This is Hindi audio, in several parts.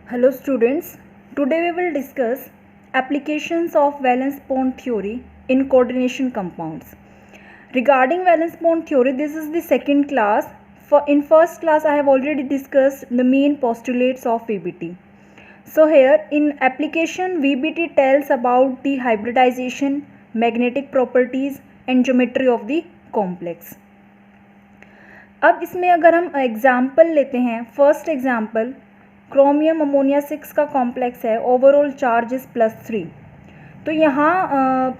Hello students, today we will discuss applications of valence bond theory in coordination compounds. Regarding valence bond theory, this is the second class. In first class I have already discussed the main postulates of VBT. So here in application VBT tells about the hybridization, magnetic properties and geometry of the complex. अब इसमें अगर हम एग्जाम्पल लेते हैं, फर्स्ट एग्जाम्पल क्रोमियम अमोनिया 6 का कॉम्प्लेक्स है, ओवरऑल चार्ज इज +3। तो यहाँ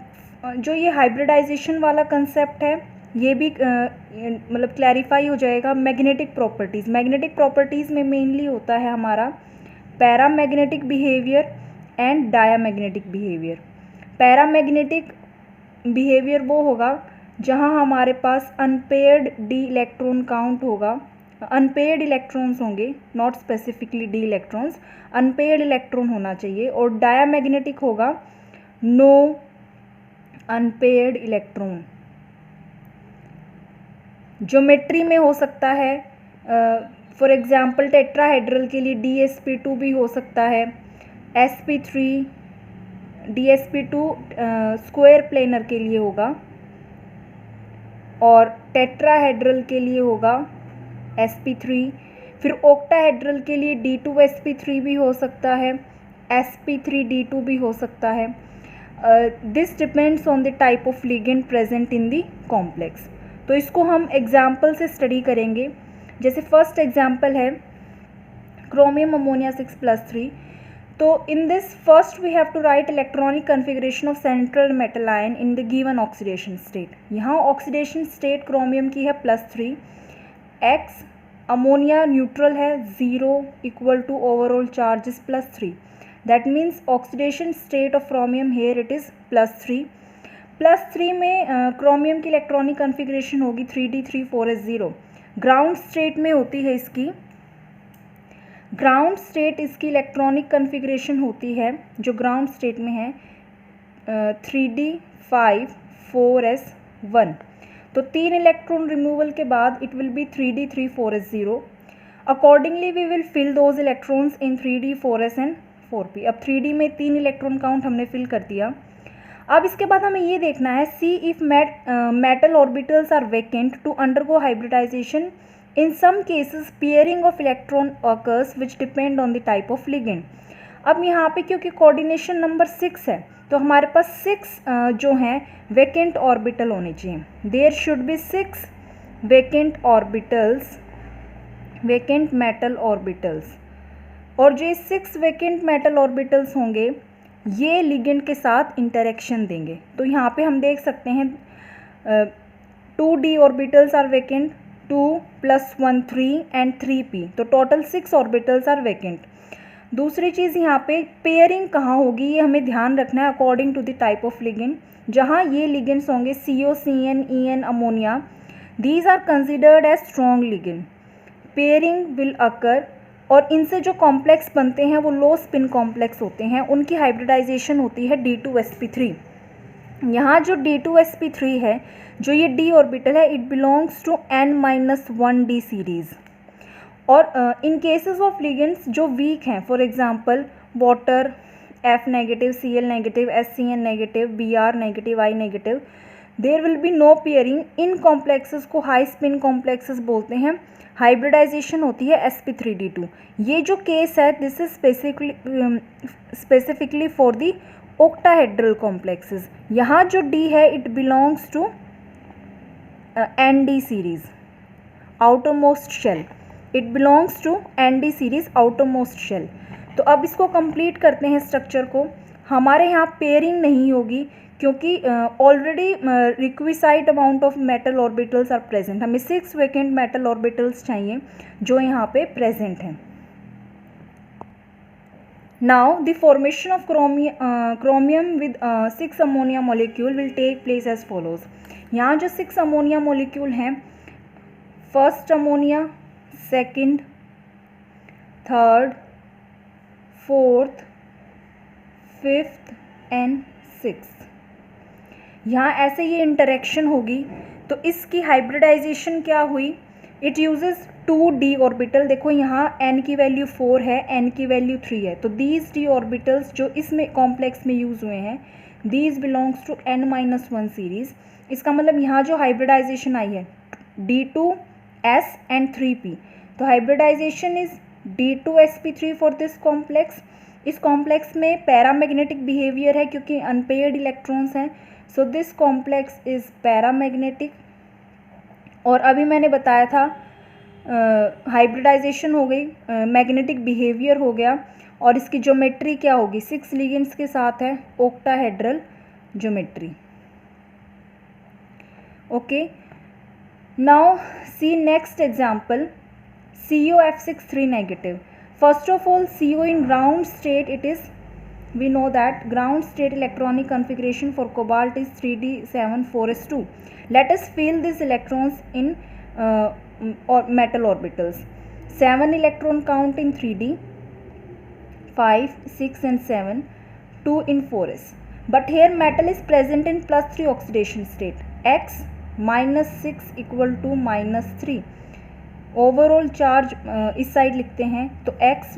जो ये हाइब्रिडाइजेशन वाला कंसेप्ट है ये भी मतलब क्लैरिफाई हो जाएगा। मैग्नेटिक प्रॉपर्टीज़ में मेनली होता है हमारा paramagnetic behaviour and diamagnetic behaviour. Paramagnetic behaviour वो होगा जहाँ हमारे पास अनपेयर्ड डी इलेक्ट्रॉन काउंट होगा, अनपेयर्ड इलेक्ट्रॉन्स होंगे, not specifically D electrons, unpaired electron होना चाहिए। और डायामैग्नेटिक होगा नो अनपेयर्ड इलेक्ट्रॉन। ज्योमेट्री में हो सकता है फॉर एग्जांपल टेट्राहेड्रल के लिए DsP2 भी हो सकता है, sp3 DsP2 स्क्वायर प्लेनर के लिए होगा और टेट्राहेड्रल के लिए होगा sp3। फिर ऑक्टाहेड्रल के लिए D2sp3 भी हो सकता है, sp3d2 भी हो सकता है। This depends on the type of ligand present in the complex. तो इसको हम एग्जाम्पल से स्टडी करेंगे। जैसे फर्स्ट एग्जाम्पल है क्रोमियम अमोनिया 6+3। तो in this first we have to write electronic configuration of central metal ion in the given oxidation state. यहाँ ऑक्सीडेशन स्टेट क्रोमियम की है +3, x अमोनिया न्यूट्रल है 0 equal to overall charge is +3। That means oxidation state of chromium here it is +3 में क्रोमियम की इलेक्ट्रॉनिक कन्फिग्रेशन होगी 3d34s0। ग्राउंड स्टेट में होती है इसकी, ग्राउंड स्टेट इसकी इलेक्ट्रॉनिक कन्फिग्रेशन होती है जो ग्राउंड स्टेट में है 3d5 4s1। तो 3 इलेक्ट्रॉन रिमूवल के बाद it will be 3d34s0। Accordingly we will fill those electrons in 3d4s and 4p। अब 3d में 3 इलेक्ट्रॉन काउंट हमने फिल कर दिया। अब इसके बाद हमें ये देखना है see if metal orbitals are vacant to undergo hybridisation. In some cases pairing of electron occurs which depend on the type of ligand। अब यहाँ पे क्योंकि कोऑर्डिनेशन नंबर 6 है तो हमारे पास 6 जो हैं वेकेंट ऑर्बिटल होने चाहिए। There should be 6 vacant orbitals, vacant metal orbitals. और जो 6 वेकेंट मेटल ऑर्बिटल्स होंगे ये लिगेंड के साथ इंटरेक्शन देंगे। तो यहाँ पे हम देख सकते हैं 2d orbitals are vacant, 2 + 1 3 and 3p। तो टोटल 6 ऑर्बिटल्स आर वेकेंट। दूसरी चीज़ यहाँ पे पेयरिंग कहाँ होगी ये हमें ध्यान रखना है according to the type of ligand. जहाँ ये लिगेंड्स होंगे CO CN EN ammonia, these are considered as strong ligand. Pairing will occur और इनसे जो कॉम्प्लेक्स बनते हैं वो लो स्पिन कॉम्प्लेक्स होते हैं, उनकी हाइब्रिडाइजेशन होती है D2sp3। यहाँ जो D2sp3 है, जो ये d ऑर्बिटल है, it belongs to n-1d series. और इन केसेस ऑफ लिगेंड्स जो वीक हैं, for example water F negative, Cl negative, SCN negative, Br negative, I negative, there will be no pairing. इन कॉम्प्लेक्सेस को हाई स्पिन कॉम्प्लेक्सेस बोलते हैं। हाइब्रिडाइजेशन होती है sp3d2। ये जो केस है this is specifically for the octahedral complexes. यहाँ जो d है it belongs to ND series outermost shell, it belongs to ND series outermost shell. तो अब इसको कंप्लीट करते हैं स्ट्रक्चर को। हमारे यहाँ पेयरिंग नहीं होगी क्योंकि already requisite amount of metal orbitals are present. हमें 6 वेकेंट मेटल ऑर्बिटल्स चाहिए जो यहाँ पे प्रेजेंट हैं। Now the formation of chromium with 6 ammonia molecule will take place as follows. यहाँ जो 6 अमोनिया मॉलिक्यूल हैं, first ammonia, second, third, fourth, fifth and sixth. यहाँ ऐसे ये इंटरेक्शन होगी तो इसकी हाइब्रिडाइजेशन क्या हुई, it uses two D orbital, देखो यहाँ n की वैल्यू 4 है, n की वैल्यू 3 है, तो दीज डी ऑर्बिटल्स जो इसमें कॉम्प्लेक्स में यूज़ हुए हैं, these belongs to n-1 series. इसका मतलब यहाँ जो हाइब्रिडाइजेशन आई है D2s एंड 3p, तो hybridisation is D2sp3 for this complex. इस कॉम्प्लेक्स में पैरामैग्नेटिक बिहेवियर है क्योंकि अनपेयर्ड इलेक्ट्रॉन्स हैं, so this complex is paramagnetic. और अभी मैंने बताया था हाइब्रिडाइजेशन हो गई, मैग्नेटिक बिहेवियर हो गया, और इसकी ज्योमेट्री क्या होगी, 6 लिगेंड्स के साथ है, octahedral geometry. Okay, now see next example, COF6 3-. First of all, CO in ground state, it is, we know that ground state electronic configuration for cobalt is 3d7 4s2. Let us fill these electrons in or metal orbitals. 7 electron count in 3d, 5, 6 and 7, 2 in 4s. But here metal is present in +3 oxidation state, x -6 equal to -3. Overall charge इस साइड लिखते हैं तो x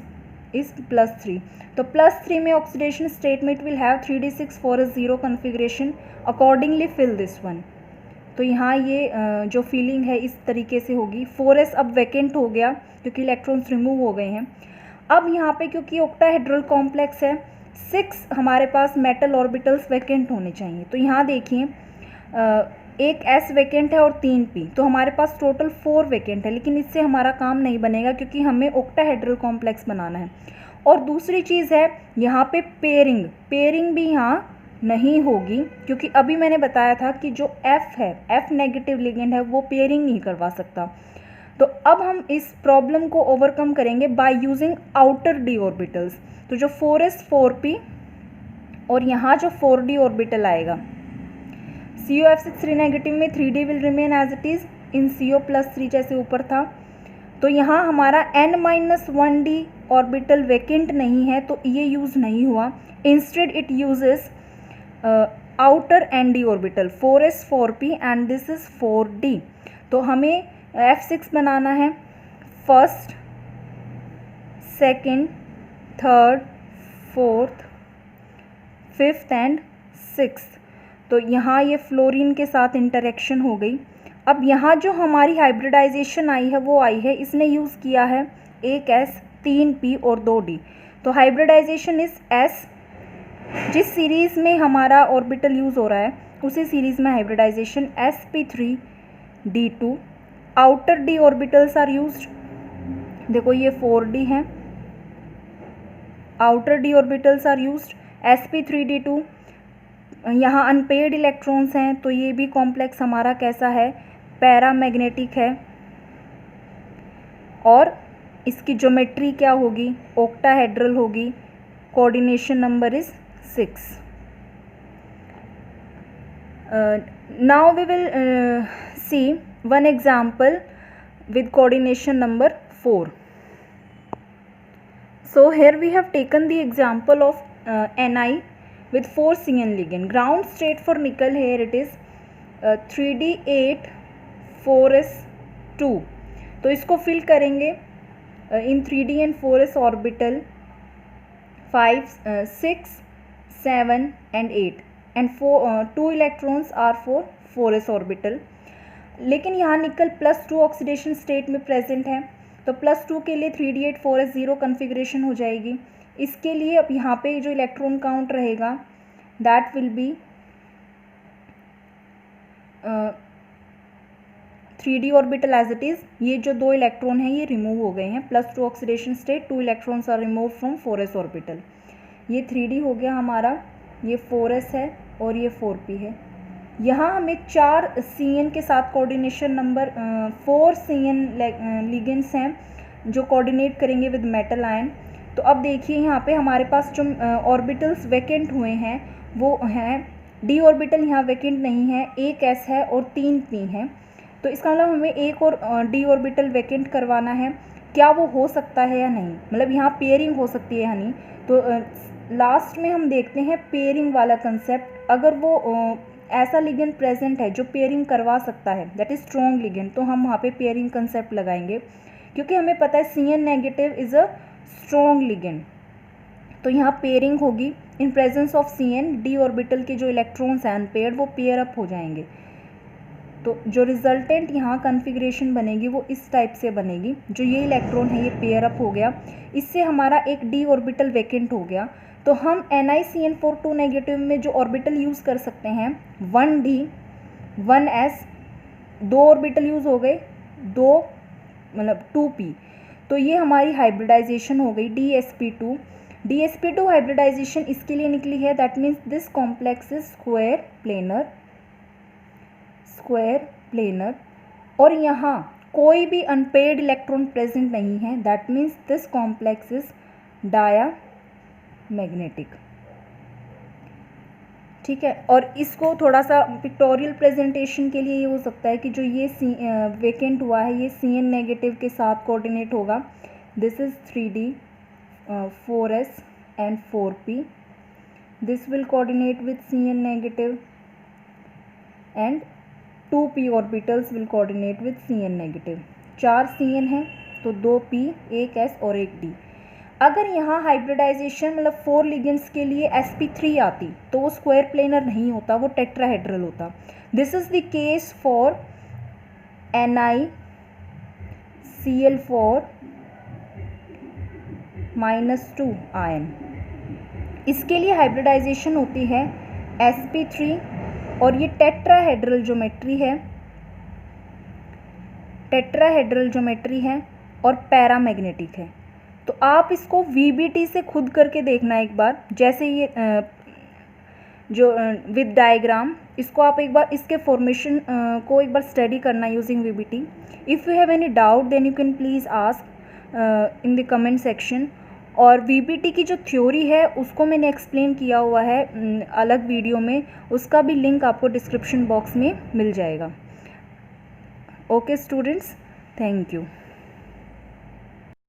इज +3, तो +3 में ऑक्सीडेशन स्टेट में it will have 3d6 4s0 configuration, accordingly fill this one. तो यहाँ ये जो फीलिंग है इस तरीके से होगी। 4s अब वैकेंट हो गया क्योंकि इलेक्ट्रॉन्स रिमूव हो गए हैं। अब यहाँ पे क्योंकि ऑक्टाहेड्रल कॉम्प्लेक्स है, 6 हमारे पास मेटल ऑर्बिटल्स वैकेंट होने चाहिए। तो यहाँ देखिए एक s वैकेंट है और 3 p, तो हमारे पास टोटल 4 वैकेंट है, लेकिन इससे हमारा काम नहीं बनेगा क्योंकि हमें ऑक्टाहेड्रल कॉम्प्लेक्स बनाना है। और दूसरी चीज़ है यहाँ पे पेयरिंग भी यहाँ नहीं होगी क्योंकि अभी मैंने बताया था कि जो F है, F नेगेटिव लिगेंड है, वो पेयरिंग नहीं करवा सकता। तो अब हम इस प्रॉब्लम को ओवरकम करेंगे by using outer D orbitals. तो जो 4s 4p और यहाँ जो 4d ऑर्बिटल आएगा, COF6 3- में 3d will remain as it is in CO+3 जैसे ऊपर था। तो यहाँ हमारा n-1d ऑर्बिटल वैकेंट नहीं है, तो ये यूज़ नहीं हुआ। Instead it uses outer nd orbital 4s 4p and this is 4d। तो हमें F6 बनाना है, first, second, third, fourth, fifth and sixth. तो यहाँ ये फ्लोरीन के साथ इंटरेक्शन हो गई। अब यहाँ जो हमारी हाइब्रिडाइजेशन आई है वो आई है, इसने यूज़ किया है 1s 3p और 2d। तो हाइब्रिडाइजेशन इस s, जिस सीरीज़ में हमारा ऑर्बिटल यूज़ हो रहा है उसी सीरीज़ में hybridisation sp3d2। Outer d orbitals are used, देखो ये 4d है, outer d orbitals are used, sp3d2। यहाँ अनपेयर्ड इलेक्ट्रॉन्स हैं, तो ये भी कॉम्प्लेक्स हमारा कैसा है, पैरामैग्नेटिक है। और इसकी ज्योमेट्री क्या होगी, ऑक्टाहेड्रल होगी। Coordination number is 6। Now we will see one example with coordination number 4. So here we have taken the example of Ni with 4 CN ligand. Ground state for nickel here it is 3d8 4s2. तो इसको फिल करेंगे in 3d and 4s orbital 5 6 7 and 8 and 2 electrons are for 4s orbital. लेकिन यहाँ निकल +2 ऑक्सीडेशन स्टेट में प्रेजेंट है, तो +2 के लिए 3d8 4s0 कन्फिग्रेशन हो जाएगी। इसके लिए अब यहाँ पे जो इलेक्ट्रॉन काउंट रहेगा that will be 3d orbital as it is. ये जो 2 इलेक्ट्रॉन हैं ये रिमूव हो गए हैं, +2 oxidation state, 2 electrons are remove from 4s orbital. ये 3d हो गया हमारा, ये 4s है और ये 4p है। यहाँ हमें 4 CN के साथ कोऑर्डिनेशन नंबर 4 CN लिगेंड्स हैं जो कोऑर्डिनेट करेंगे विद मेटल आयन। तो अब देखिए यहाँ पे हमारे पास जो ऑर्बिटल्स वैकेंट हुए हैं वो हैं, d ऑर्बिटल यहाँ वैकेंट नहीं है, एक s है और 3 p हैं। तो इसका मतलब हमें एक और d ऑर्बिटल वैकेंट करवाना है। क्या वो हो सकता है या नहीं, मतलब यहाँ पेयरिंग हो सकती है या नहीं। तो लास्ट में हम देखते हैं पेयरिंग वाला कंसेप्ट। अगर वो ऐसा लिगेंड प्रेजेंट है जो पेयरिंग करवा सकता है, दैट इज स्ट्रॉन्ग लिगेंड, तो हम वहाँ पे पेयरिंग कंसेप्ट लगाएंगे। क्योंकि हमें पता है Cn negative is a strong ligand. तो यहाँ पेयरिंग होगी in presence of Cn, d orbital के जो इलेक्ट्रॉन्स हैं अनपेयर्ड वो पेयर अप हो जाएंगे। तो जो रिजल्टेंट यहाँ कन्फिग्रेशन बनेगी वो इस टाइप से बनेगी। जो ये इलेक्ट्रॉन है ये पेयर अप हो गया, इससे हमारा एक d ऑर्बिटल वैकेंट हो गया। तो हम NiCN4 2 नेगेटिव में जो ऑर्बिटल यूज़ कर सकते हैं 1d 1s, 2 ऑर्बिटल यूज़ हो गए, 2 मतलब 2p। तो ये हमारी हाइब्रिडाइजेशन हो गई DsP2। DsP2 हाइब्रिडाइजेशन इसके लिए निकली है, that means this complex is square planar और यहाँ कोई भी अनपेयर्ड इलेक्ट्रॉन प्रेजेंट नहीं है, that means this complex is diamagnetic. ठीक है, और इसको थोड़ा सा पिक्टोरियल प्रेजेंटेशन के लिए ये हो सकता है कि जो ये वेकेंट हुआ है ये Cn नेगेटिव के साथ कोऑर्डिनेट होगा। This is 3d 4s and 4p. This will coordinate with Cn negative and 2p orbitals will coordinate with Cn negative. 4 Cn है तो 2p, 1 s और 1 d। अगर यहाँ हाइब्रिडाइजेशन मतलब 4 लिगेंड्स के लिए sp3 आती तो वो स्क्वायर प्लेनर नहीं होता, वो टेट्राहेड्रल होता। This is the case for NiCl4 -2 ion. इसके लिए हाइब्रिडाइजेशन होती है sp3 और ये टेट्राहेड्रल ज्योमेट्री है और पैरामैग्नेटिक है। तो आप इसको VBT से खुद करके देखना एक बार, जैसे ये जो विद डायग्राम, इसको आप एक बार इसके फॉर्मेशन को एक बार स्टडी करना using VBT। If you have any doubt then you can please ask in the comment section. और VBT की जो थ्योरी है उसको मैंने एक्सप्लेन किया हुआ है अलग वीडियो में, उसका भी लिंक आपको डिस्क्रिप्शन बॉक्स में मिल जाएगा। Okay students, thank you.